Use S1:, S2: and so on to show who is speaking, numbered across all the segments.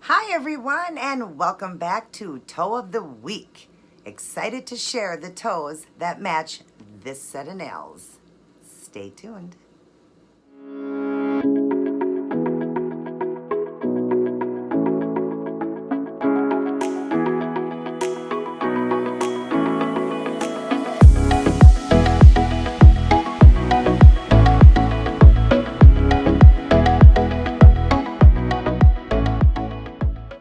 S1: Hi everyone, and welcome back to Toe of the Week. Excited to share the toes that match this set of nails. Stay tuned.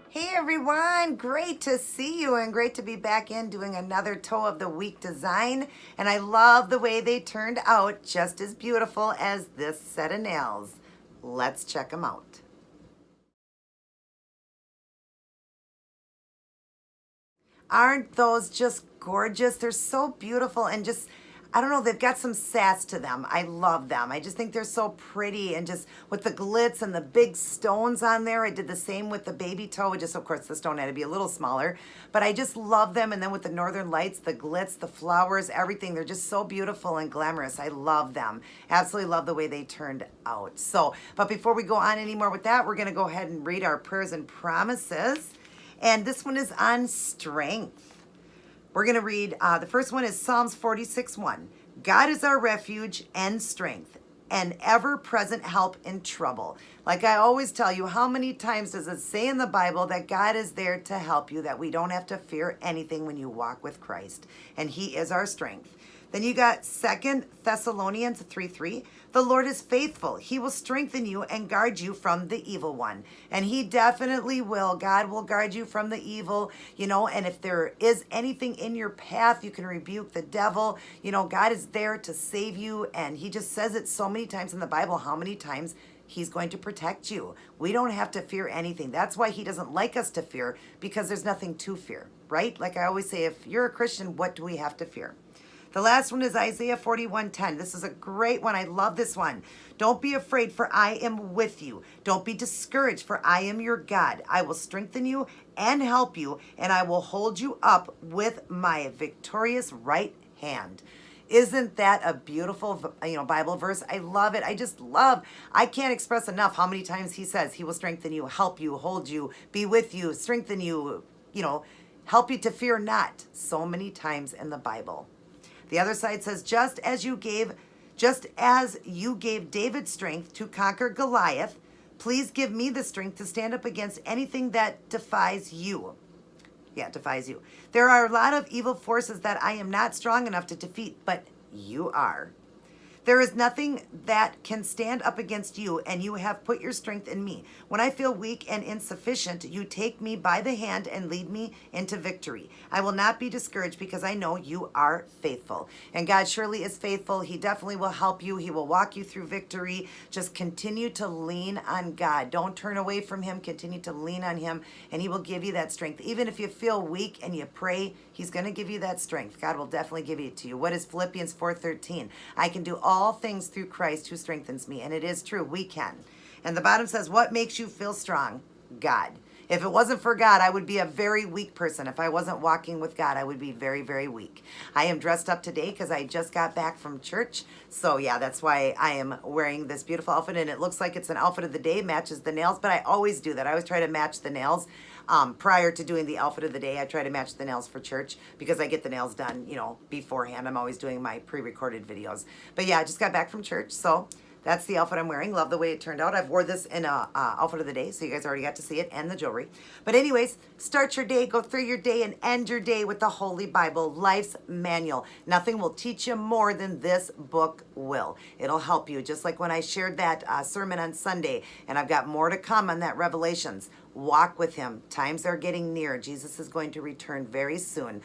S1: Hey everyone, great to see you and great to be back in doing another Toe of the Week design. And I love the way they turned out, just as beautiful as this set of nails. Let's check them out. Aren't those just gorgeous? They're so beautiful and just, I don't know, they've got some sass to them. I love them. I just think they're so pretty, and just with the glitz and the big stones on there. I did the same with the baby toe, just of course the stone had to be a little smaller, but I just love them. And then with the northern lights, the glitz, the flowers, everything, they're just so beautiful and glamorous. I love them. Absolutely love the way they turned out. So, but before we go on anymore with that, we're going to go ahead and read our prayers and promises. And this one is on strength. We're going to read, the first one is Psalms 46:1. God is our refuge and strength, and ever-present help in trouble. Like I always tell you, how many times does it say in the Bible that God is there to help you, that we don't have to fear anything when you walk with Christ, and He is our strength. Then you got 2 Thessalonians 3:3. The Lord is faithful. He will strengthen you and guard you from the evil one. And He definitely will. God will guard you from the evil, and if there is anything in your path, you can rebuke the devil. God is there to save you, and He just says it so many times in the Bible, how many times He's going to protect you. We don't have to fear anything. That's why He doesn't like us to fear, because there's nothing to fear, right? Like I always say, if you're a Christian, what do we have to fear? The last one is Isaiah 41:10. This is a great one. I love this one. Don't be afraid, for I am with you. Don't be discouraged, for I am your God. I will strengthen you and help you, and I will hold you up with my victorious right hand. Isn't that a beautiful, Bible verse? I love it. I can't express enough how many times He says He will strengthen you, help you, hold you, be with you, strengthen you, help you to fear not. So many times in the Bible. The other side says, just as you gave David strength to conquer Goliath, please give me the strength to stand up against anything that defies you. Yeah, defies you. There are a lot of evil forces that I am not strong enough to defeat, but you are. There is nothing that can stand up against you, and you have put your strength in me. When I feel weak and insufficient, you take me by the hand and lead me into victory. I will not be discouraged, because I know you are faithful. And God surely is faithful. He definitely will help you. He will walk you through victory. Just continue to lean on God. Don't turn away from Him. Continue to lean on Him, and He will give you that strength. Even if you feel weak and you pray, He's going to give you that strength. God will definitely give it to you. What is Philippians 4:13? I can do all things through Christ who strengthens me. And it is true, we can. And the bottom says, what makes you feel strong? God. If it wasn't for God, I would be a very weak person. If I wasn't walking with God, I would be very, very weak. I am dressed up today because I just got back from church. So yeah, that's why I am wearing this beautiful outfit. And it looks like it's an outfit of the day, matches the nails. But I always do that. I always try to match the nails. Prior to doing the outfit of the day, I try to match the nails for church, because I get the nails done, beforehand. I'm always doing my pre-recorded videos. But yeah, I just got back from church, so that's the outfit I'm wearing. Love the way it turned out. I've wore this in a outfit of the day, so you guys already got to see it, and the jewelry. But anyways, start your day, go through your day, and end your day with the Holy Bible, life's manual. Nothing will teach you more than this book will. It'll help you, just like when I shared that sermon on Sunday, and I've got more to come on that Revelations. Walk with Him. Times are getting near. Jesus is going to return very soon.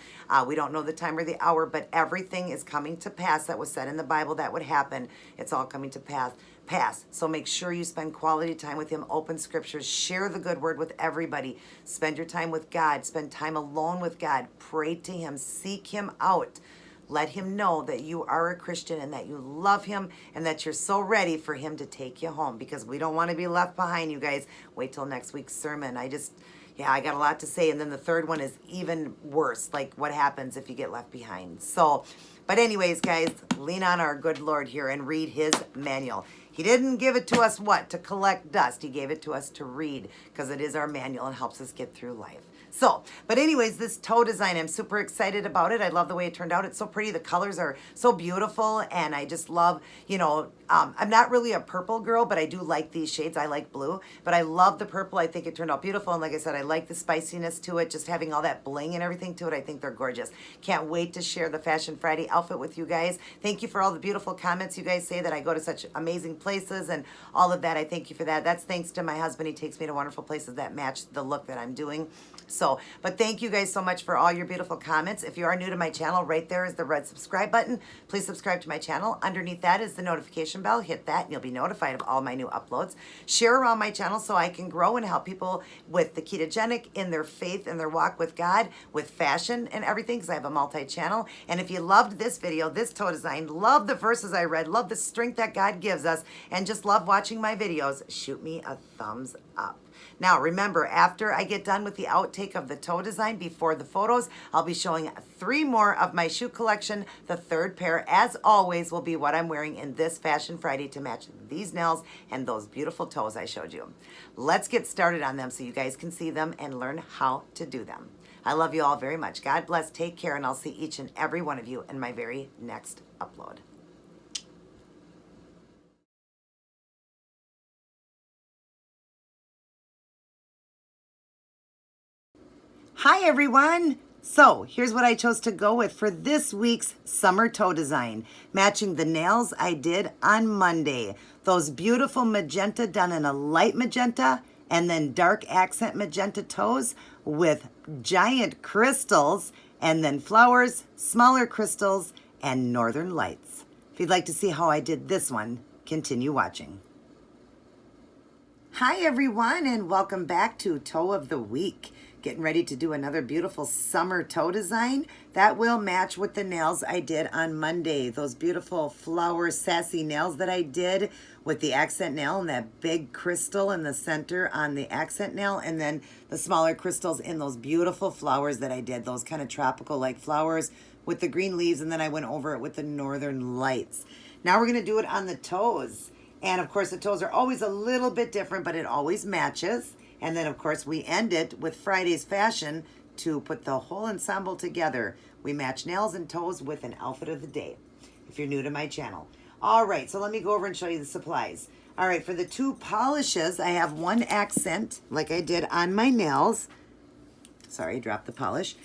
S1: We don't know the time or the hour, but everything is coming to pass that was said in the Bible that would happen. It's all coming to pass. So make sure you spend quality time with Him. Open scriptures. Share the good word with everybody. Spend your time with God. Spend time alone with God. Pray to Him. Seek Him out. Let Him know that you are a Christian and that you love Him and that you're so ready for Him to take you home, because we don't want to be left behind, you guys. Wait till next week's sermon. I got a lot to say. And then the third one is even worse, like what happens if you get left behind. So, But anyways, guys, lean on our good Lord here and read his manual. He didn't give it to us, what? To collect dust. He gave it to us to read because it is our manual and helps us get through life. So, but anyways, this toe design, I'm super excited about it. I love the way it turned out. It's so pretty. The colors are so beautiful, and I just love, you know, I'm not really a purple girl, but I do like these shades. I like blue, but I love the purple. I think it turned out beautiful, and like I said, I like the spiciness to it, just having all that bling and everything to it. I think they're gorgeous. Can't wait to share the Fashion Friday outfit with you guys. Thank you for all the beautiful comments you guys say that I go to such amazing places and all of that. I thank you for that. That's thanks to my husband. He takes me to wonderful places that match the look that I'm doing. So, but thank you guys so much for all your beautiful comments. If you are new to my channel, right there is the red subscribe button. Please subscribe to my channel. Underneath that is the notification bell. Hit that and you'll be notified of all my new uploads. Share around my channel so I can grow and help people with the ketogenic in their faith and their walk with God, with fashion and everything, because I have a multi-channel. And if you loved this video, this toe design, love the verses I read, love the strength that God gives us, and just love watching my videos, shoot me a thumbs up. Now, remember, after I get done with the outtake of the toe design before the photos, I'll be showing 3 more of my shoe collection. The third pair, as always, will be what I'm wearing in this Fashion Friday to match these nails and those beautiful toes I showed you. Let's get started on them so you guys can see them and learn how to do them. I love you all very much. God bless, take care, and I'll see each and every one of you in my very next upload. Hi everyone! So here's what I chose to go with for this week's summer toe design, matching the nails I did on Monday. Those beautiful magenta done in a light magenta and then dark accent magenta toes with giant crystals and then flowers, smaller crystals, and northern lights. If you'd like to see how I did this one, continue watching. Hi everyone, and welcome back to Toe of the Week. Getting ready to do another beautiful summer toe design that will match with the nails I did on Monday. Those beautiful flower sassy nails that I did with the accent nail and that big crystal in the center on the accent nail, and then the smaller crystals in those beautiful flowers that I did, those kind of tropical like flowers with the green leaves, and then I went over it with the northern lights. Now we're going to do it on the toes. And of course the toes are always a little bit different, but it always matches. And then, of course, we end it with Friday's fashion to put the whole ensemble together. We match nails and toes with an outfit of the day, if you're new to my channel. All right, so let me go over and show you the supplies. All right, for the 2 polishes, I have 1 accent, like I did on my nails. Sorry, I dropped the polish.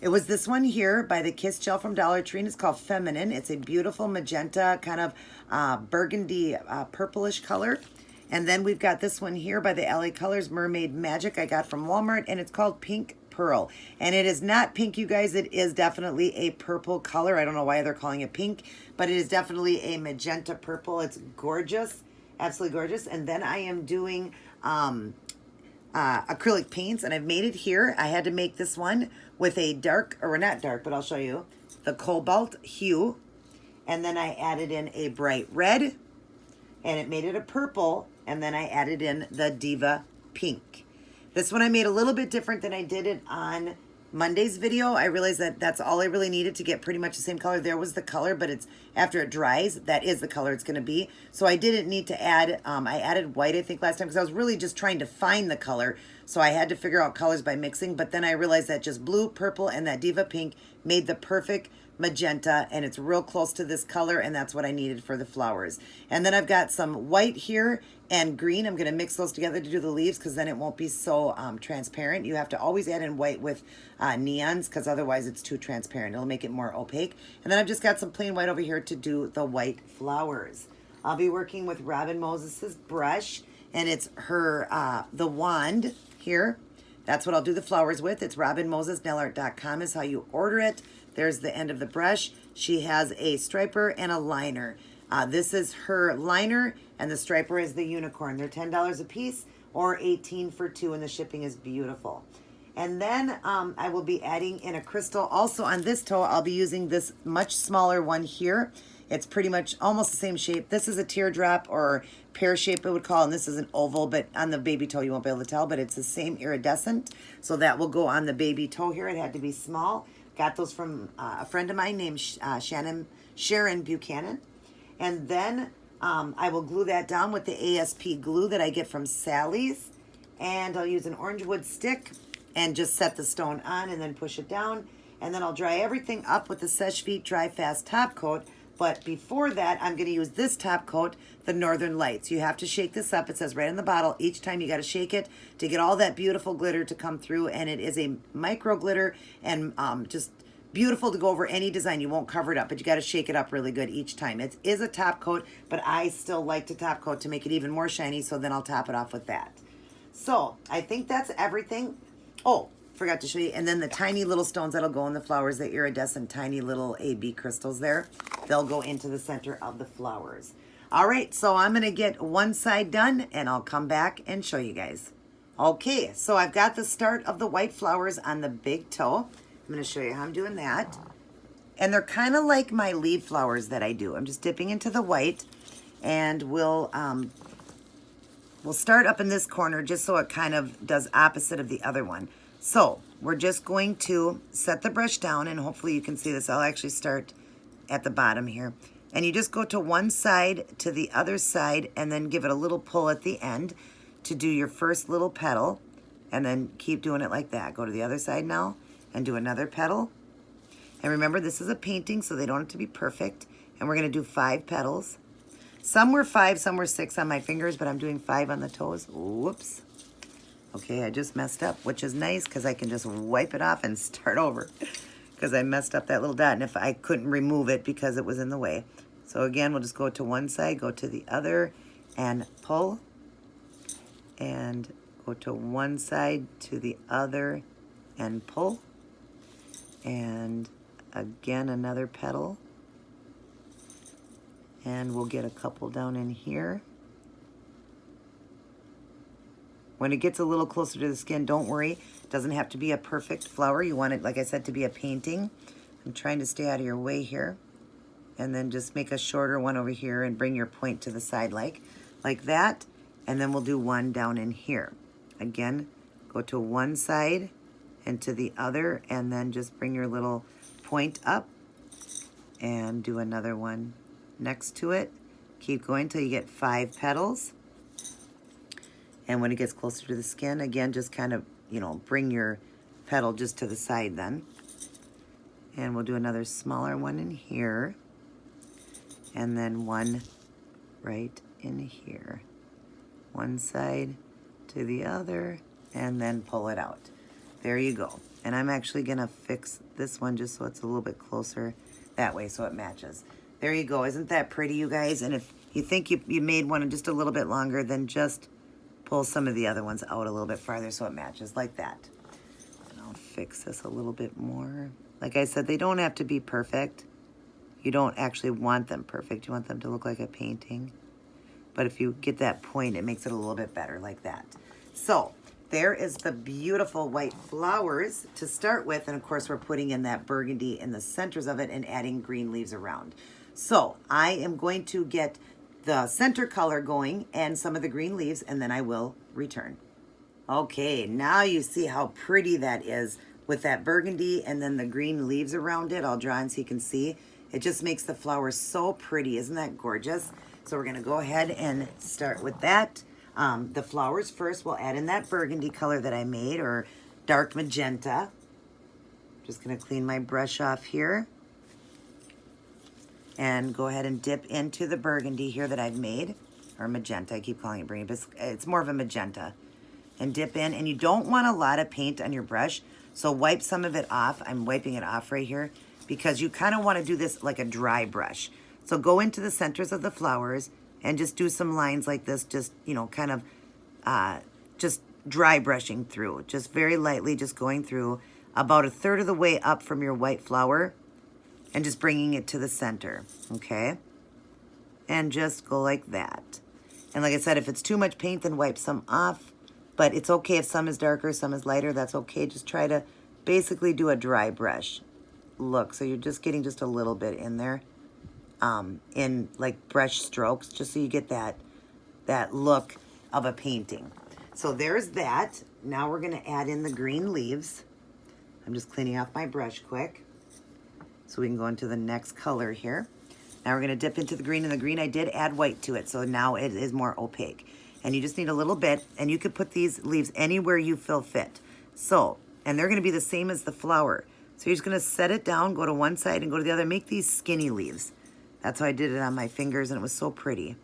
S1: It was this one here by the Kiss Gel from Dollar Tree, and it's called Feminine. It's a beautiful magenta, kind of burgundy, purplish color. And then we've got this one here by the LA Colors Mermaid Magic I got from Walmart, and it's called Pink Pearl. And it is not pink, you guys. It is definitely a purple color. I don't know why they're calling it pink, but it is definitely a magenta purple. It's gorgeous, absolutely gorgeous. And then I am doing acrylic paints, and I've made it here. I had to make this one with a dark, or not dark, but I'll show you, the cobalt hue. And then I added in a bright red, and it made it a purple. And then I added in the Diva Pink. This one I made a little bit different than I did it on Monday's video. I realized that that's all I really needed to get pretty much the same color. There was the color, but it's after it dries, that is the color it's going to be. So I didn't need to add, I added white I think last time because I was really just trying to find the color. So I had to figure out colors by mixing, but then I realized that just blue, purple, and that Diva Pink made the perfect magenta, and it's real close to this color, and that's what I needed for the flowers. And then I've got some white here and green. I'm going to mix those together to do the leaves because then it won't be so transparent. You have to always add in white with neons because otherwise it's too transparent. It'll make it more opaque. And then I've just got some plain white over here to do the white flowers. I'll be working with Robin Moses's brush, and it's her, the wand here. That's what I'll do the flowers with. It's robinmosesnailart.com is how you order it. There's the end of the brush. She has a striper and a liner. This is her liner, and the striper is the unicorn. They're $10 a piece or $18 for 2, and the shipping is beautiful. And then I will be adding in a crystal. Also on this toe, I'll be using this much smaller one here. It's pretty much almost the same shape. This is a teardrop or pear shape, it would call, and this is an oval, but on the baby toe you won't be able to tell, but it's the same iridescent. So that will go on the baby toe here. It had to be small. Got those from a friend of mine named Sharon Buchanan. And then I will glue that down with the ASP glue that I get from Sally's. And I'll use an orange wood stick and just set the stone on and then push it down. And then I'll dry everything up with the Seche Vite Dry Fast top coat. But before that, I'm going to use this top coat, the Northern Lights. You have to shake this up. It says right in the bottle, each time you got to shake it to get all that beautiful glitter to come through. And it is a micro glitter and just beautiful to go over any design. You won't cover it up, but you got to shake it up really good each time. It is a top coat, but I still like to top coat to make it even more shiny, so then I'll top it off with that. So I think that's everything. Oh, forgot to show you. And then the tiny little stones that'll go in the flowers, the iridescent tiny little AB crystals there, they'll go into the center of the flowers. All right, so I'm going to get one side done, and I'll come back and show you guys. Okay, so I've got the start of the white flowers on the big toe. I'm going to show you how I'm doing that. And they're kind of like my leaf flowers that I do. I'm just dipping into the white, and we'll start up in this corner just so it kind of does opposite of the other one. So we're just going to set the brush down, and hopefully you can see this. I'll actually start at the bottom here. And you just go to one side to the other side and then give it a little pull at the end to do your first little petal, and then keep doing it like that. Go to the other side now and do another petal. And remember, this is a painting, so they don't have to be perfect. And we're going to do 5 petals. Some were 5, some were 6 on my fingers, but I'm doing 5 on the toes. Whoops. Okay, I just messed up, which is nice because I can just wipe it off and start over because I messed up that little dot, and if I couldn't remove it because it was in the way. So again, we'll just go to one side, go to the other, and pull. And go to one side to the other and pull. And again, another petal. And we'll get a couple down in here. When it gets a little closer to the skin, don't worry. It doesn't have to be a perfect flower. You want it, like I said, to be a painting. I'm trying to stay out of your way here. And then just make a shorter one over here and bring your point to the side like that. And then we'll do one down in here. Again, go to one side and to the other, and then just bring your little point up and do another one next to it. Keep going till you get 5 petals. And when it gets closer to the skin, again, just kind of, bring your petal just to the side then. And we'll do another smaller one in here. And then one right in here. One side to the other, and then pull it out. There you go. And I'm actually going to fix this one just so it's a little bit closer that way so it matches. There you go. Isn't that pretty, you guys? And if you think you made one just a little bit longer, then just pull some of the other ones out a little bit farther so it matches like that. And I'll fix this a little bit more. Like I said, they don't have to be perfect. You don't actually want them perfect. You want them to look like a painting. But if you get that point, it makes it a little bit better like that. So there is the beautiful white flowers to start with. And of course, we're putting in that burgundy in the centers of it and adding green leaves around. So I am going to get the center color going and some of the green leaves, and then I will return. Okay, now you see how pretty that is with that burgundy and then the green leaves around it. I'll draw in so you can see. It just makes the flowers so pretty. Isn't that gorgeous? So we're going to go ahead and start with that. The flowers first, we'll add in that burgundy color that I made, or dark magenta. Just going to clean my brush off here. And go ahead and dip into the burgundy here that I've made. Or magenta, I keep calling it burgundy, but it's more of a magenta. And dip in, and you don't want a lot of paint on your brush, so wipe some of it off. I'm wiping it off right here, because you kind of want to do this like a dry brush. So go into the centers of the flowers and just do some lines like this, just, kind of just dry brushing through. Just very lightly, just going through about 1/3 of the way up from your white flower and just bringing it to the center, okay? And just go like that. And like I said, if it's too much paint, then wipe some off. But it's okay if some is darker, some is lighter. That's okay. Just try to basically do a dry brush look. So you're just getting just a little bit in there. In like brush strokes, just so you get that look of a painting. So there's that. Now we're going to add in the green leaves. I'm just cleaning off my brush quick. So we can go into the next color here. Now we're gonna dip into the green, and the green I did add white to it, so now it is more opaque. And you just need a little bit, and you could put these leaves anywhere you feel fit. So, and they're gonna be the same as the flower. So you're just gonna set it down, go to one side and go to the other, make these skinny leaves. That's how I did it on my fingers, and it was so pretty.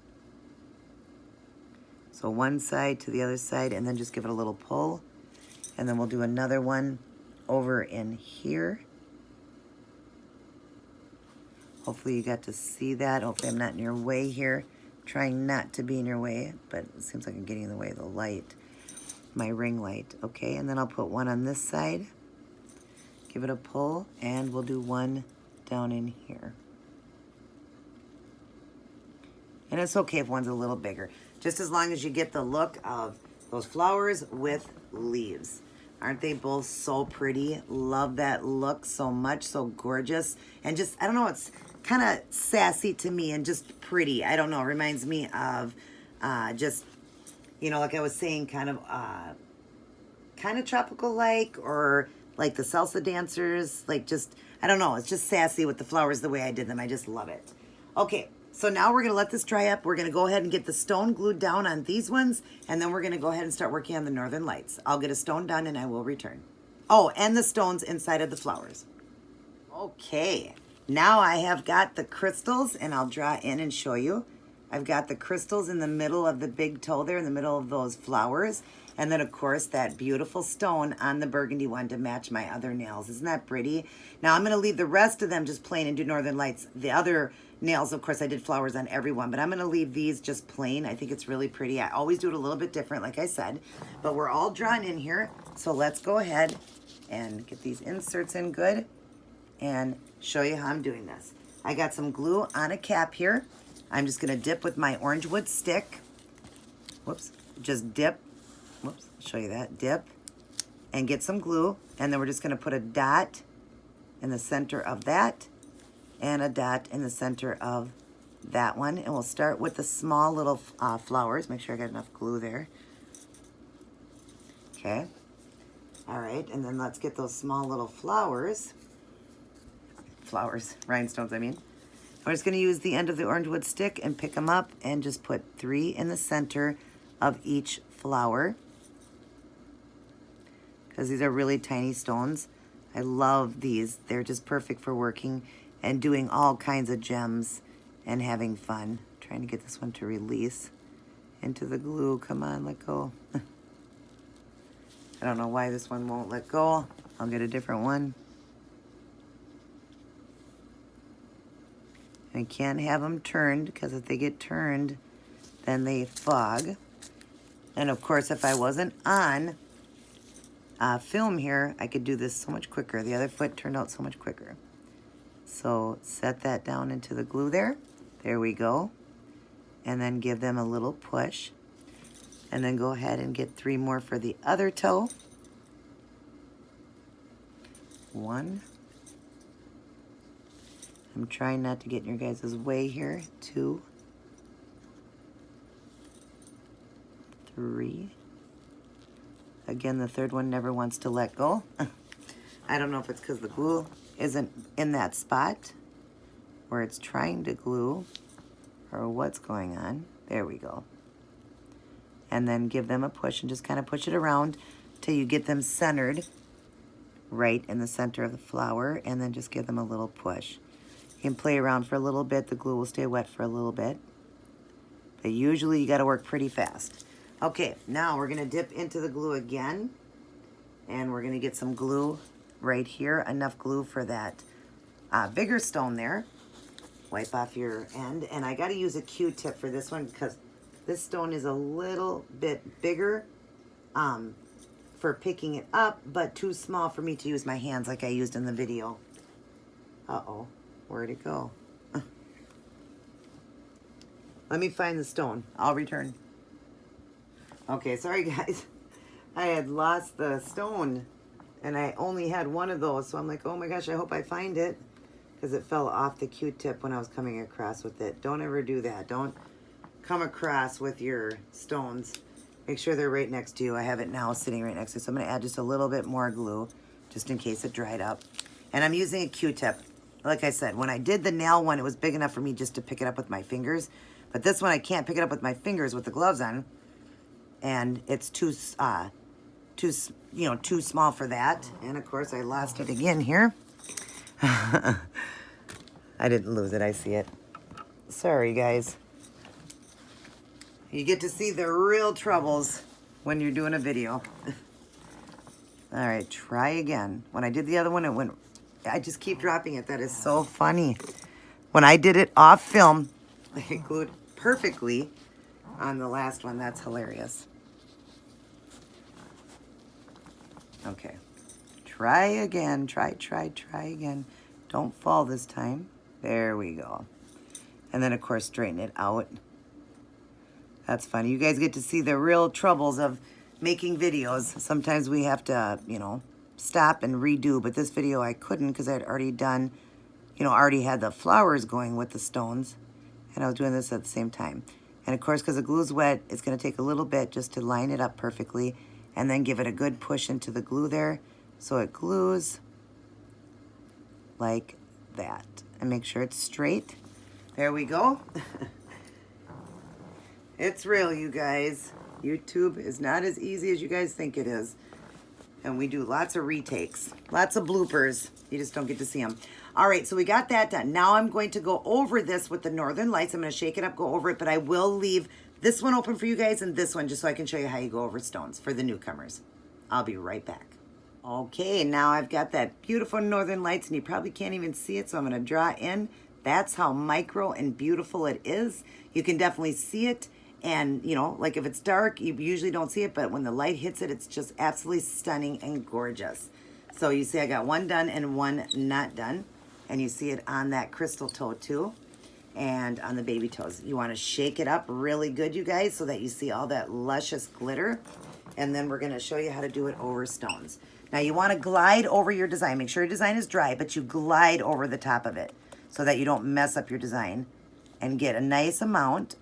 S1: So one side to the other side, and then just give it a little pull. And then we'll do another one over in here. Hopefully you got to see that. Hopefully I'm not in your way here. Trying not to be in your way, but it seems like I'm getting in the way of the light. My ring light. Okay, and then I'll put one on this side. Give it a pull, and we'll do one down in here. And it's okay if one's a little bigger, just as long as you get the look of those flowers with leaves. Aren't they both so pretty? Love that look so much, so gorgeous. And just, I don't know, it's kind of sassy to me and just pretty. I don't know, it reminds me of just, you know, like I was saying, kind of tropical-like, or like the salsa dancers, like just, I don't know, it's just sassy with the flowers the way I did them. I just love it. Okay, so now we're gonna let this dry up. We're gonna go ahead and get the stone glued down on these ones, and then we're gonna go ahead and start working on the Northern Lights. I'll get a stone done and I will return. Oh, and the stones inside of the flowers. Okay, now I have got the crystals, and I'll draw in and show you. I've got the crystals in the middle of the big toe there, in the middle of those flowers. And then, of course, that beautiful stone on the burgundy one to match my other nails. Isn't that pretty? Now, I'm going to leave the rest of them just plain and do Northern Lights. The other nails, of course, I did flowers on every one, but I'm going to leave these just plain. I think it's really pretty. I always do it a little bit different, like I said. But we're all drawn in here, so let's go ahead and get these inserts in good and show you how I'm doing this. I got some glue on a cap here. I'm just going to dip with my orange wood stick. Whoops. Just dip. Whoops. I'll show you that. Dip. And get some glue. And then we're just going to put a dot in the center of that. And a dot in the center of that one. And we'll start with the small little flowers. Make sure I got enough glue there. Okay. All right. And then let's get those small little flowers. Rhinestones, I mean. I'm just going to use the end of the orange wood stick and pick them up and just put 3 in the center of each flower, because these are really tiny stones. I love these. They're just perfect for working and doing all kinds of gems and having fun. Trying to get this one to release into the glue. Come on, let go. I don't know why this one won't let go. I'll get a different one. I can't have them turned, because if they get turned, then they fog. And of course, if I wasn't on film here, I could do this so much quicker. The other foot turned out so much quicker. So set that down into the glue there. There we go. And then give them a little push. And then go ahead and get 3 more for the other toe. 1. I'm trying not to get in your guys' way here. 2, 3. Again, the third one never wants to let go. I don't know if it's because the glue isn't in that spot where it's trying to glue, or what's going on. There we go. And then give them a push and just kind of push it around till you get them centered right in the center of the flower, and then just give them a little push. You can play around for a little bit. The glue will stay wet for a little bit. But usually you got to work pretty fast. Okay, now we're going to dip into the glue again. And we're going to get some glue right here. Enough glue for that bigger stone there. Wipe off your end. And I got to use a Q-tip for this one, because this stone is a little bit bigger for picking it up, but too small for me to use my hands like I used in the video. Uh-oh. Where'd it go? Let me find the stone. I'll return. Okay, sorry guys. I had lost the stone, and I only had one of those, so I'm like, oh my gosh, I hope I find it, because it fell off the Q-tip when I was coming across with it. Don't ever do that. Don't come across with your stones. Make sure they're right next to you. I have it now sitting right next to you, so I'm going to add just a little bit more glue, just in case it dried up. And I'm using a Q-tip. like I said, when I did the nail one, it was big enough for me just to pick it up with my fingers. But this one, I can't pick it up with my fingers with the gloves on. And it's too small for that. And of course, I lost it again here. I didn't lose it, I see it. Sorry, guys. You get to see the real troubles when you're doing a video. All right, try again. When I did the other one, it went, I just keep dropping it. That is so funny. When I did it off film, it glued perfectly on the last one. That's hilarious. Okay, try again. Try again. Don't fall this time. There we go. And then, of course, straighten it out. That's funny. You guys get to see the real troubles of making videos. Sometimes we have to, stop and redo. But this video I couldn't because I had already done, already had the flowers going with the stones. And I was doing this at the same time. And, of course, because the glue's wet, it's going to take a little bit just to line it up perfectly. And then give it a good push into the glue there so it glues like that. And make sure it's straight. There we go. It's real, you guys. YouTube is not as easy as you guys think it is. And we do lots of retakes, lots of bloopers. You just don't get to see them. All right, so we got that done. Now I'm going to go over this with the Northern Lights. I'm going to shake it up, go over it, but I will leave this one open for you guys and this one just so I can show you how you go over stones for the newcomers. I'll be right back. Okay, now I've got that beautiful Northern Lights and you probably can't even see it, so I'm going to draw in. That's how micro and beautiful it is. You can definitely see it. And, like if it's dark, you usually don't see it, but when the light hits it, it's just absolutely stunning and gorgeous. So you see I got one done and one not done. And you see it on that crystal toe too, and on the baby toes. You want to shake it up really good, you guys, so that you see all that luscious glitter. And then we're going to show you how to do it over stones. Now you want to glide over your design. Make sure your design is dry, but you glide over the top of it so that you don't mess up your design. And get a nice amount.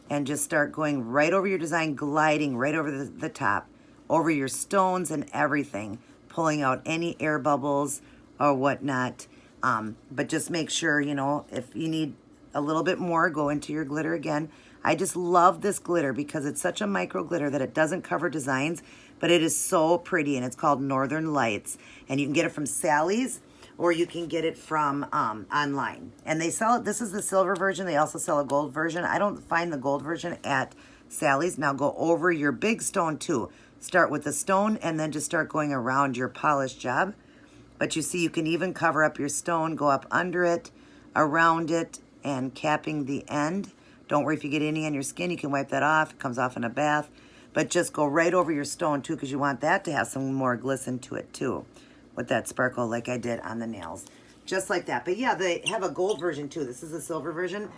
S1: And just start going right over your design, gliding right over the top, over your stones and everything, pulling out any air bubbles or whatnot. But just make sure, if you need a little bit more, go into your glitter again. I just love this glitter because it's such a micro glitter that it doesn't cover designs, but it is so pretty, and it's called Northern Lights. And you can get it from Sally's, or you can get it from online. And they sell it, this is the silver version. They also sell a gold version. I don't find the gold version at Sally's. Now go over your big stone too. Start with the stone and then just start going around your polished job. But you see, you can even cover up your stone, go up under it, around it, and capping the end. Don't worry if you get any on your skin, you can wipe that off. It comes off in a bath. But just go right over your stone too, because you want that to have some more glisten to it too, with that sparkle like I did on the nails. Just like that. But yeah, they have a gold version too. This is the silver version.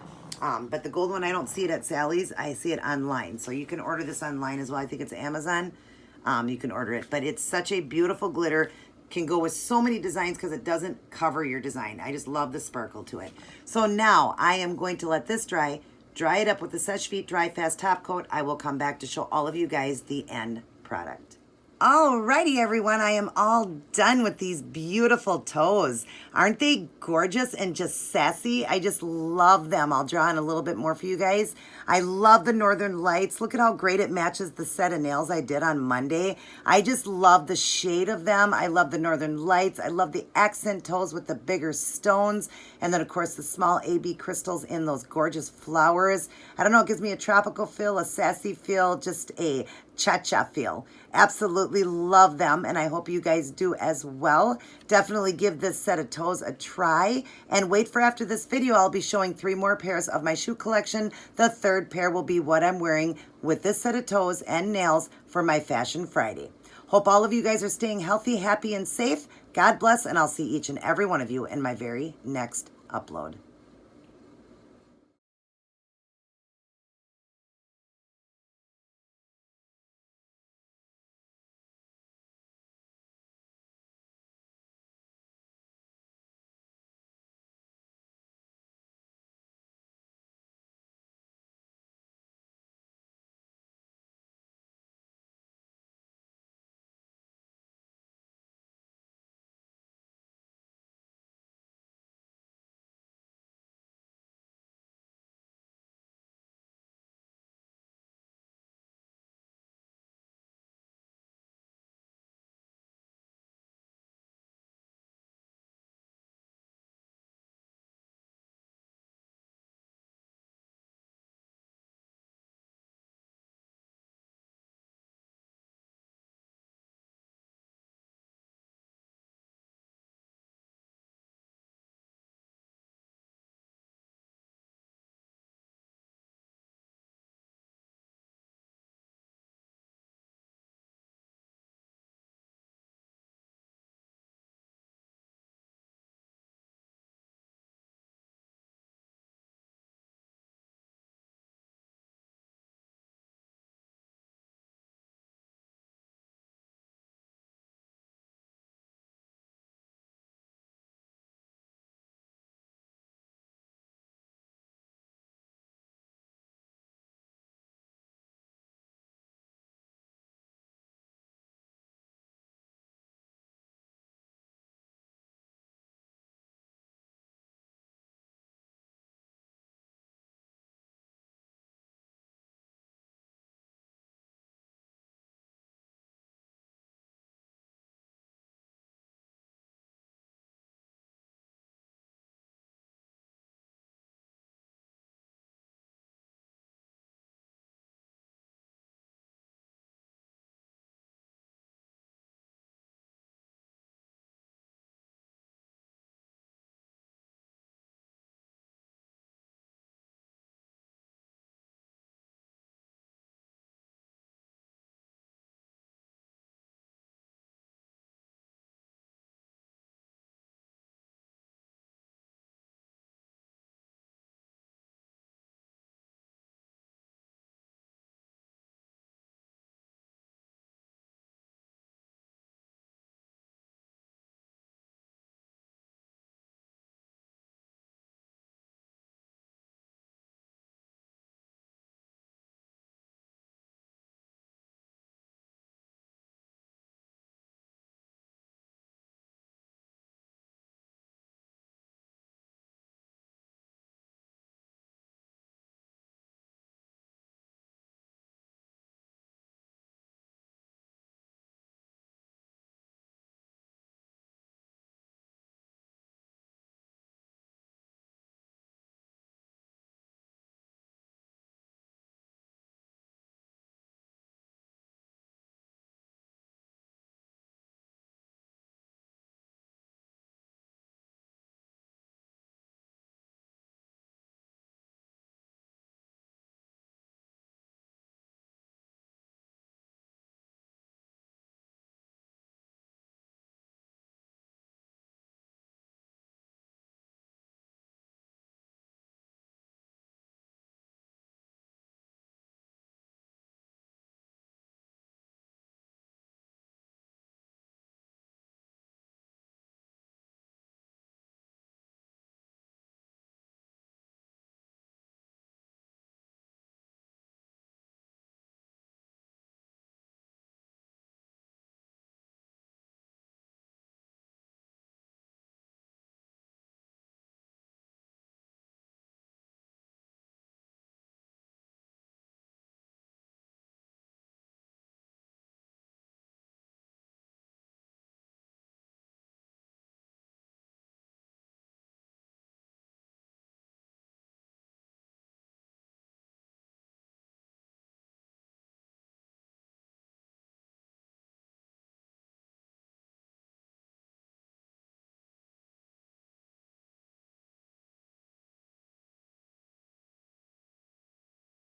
S1: But the gold one, I don't see it at Sally's. I see it online. So you can order this online as well. I think it's Amazon. You can order it. But it's such a beautiful glitter. Can go with so many designs because it doesn't cover your design. I just love the sparkle to it. So now I am going to let this dry. Dry it up with the Seche Vite Dry Fast Top Coat. I will come back to show all of you guys the end product. Alrighty, everyone, I am all done with these beautiful toes. Aren't they gorgeous and just sassy? I just love them. I'll draw in a little bit more for you guys. I love the Northern Lights. Look at how great it matches the set of nails I did on Monday. I just love the shade of them. I love the Northern Lights. I love the accent toes with the bigger stones. And then, of course, the small AB crystals in those gorgeous flowers. I don't know, it gives me a tropical feel, a sassy feel, just a cha-cha feel. Absolutely love them, and I hope you guys do as well. Definitely give this set of toes a try, and wait for after this video. I'll be showing 3 more pairs of my shoe collection. The 3rd pair will be what I'm wearing with this set of toes and nails for my Fashion Friday. Hope all of you guys are staying healthy, happy, and safe. God bless, and I'll see each and every one of you in my very next upload.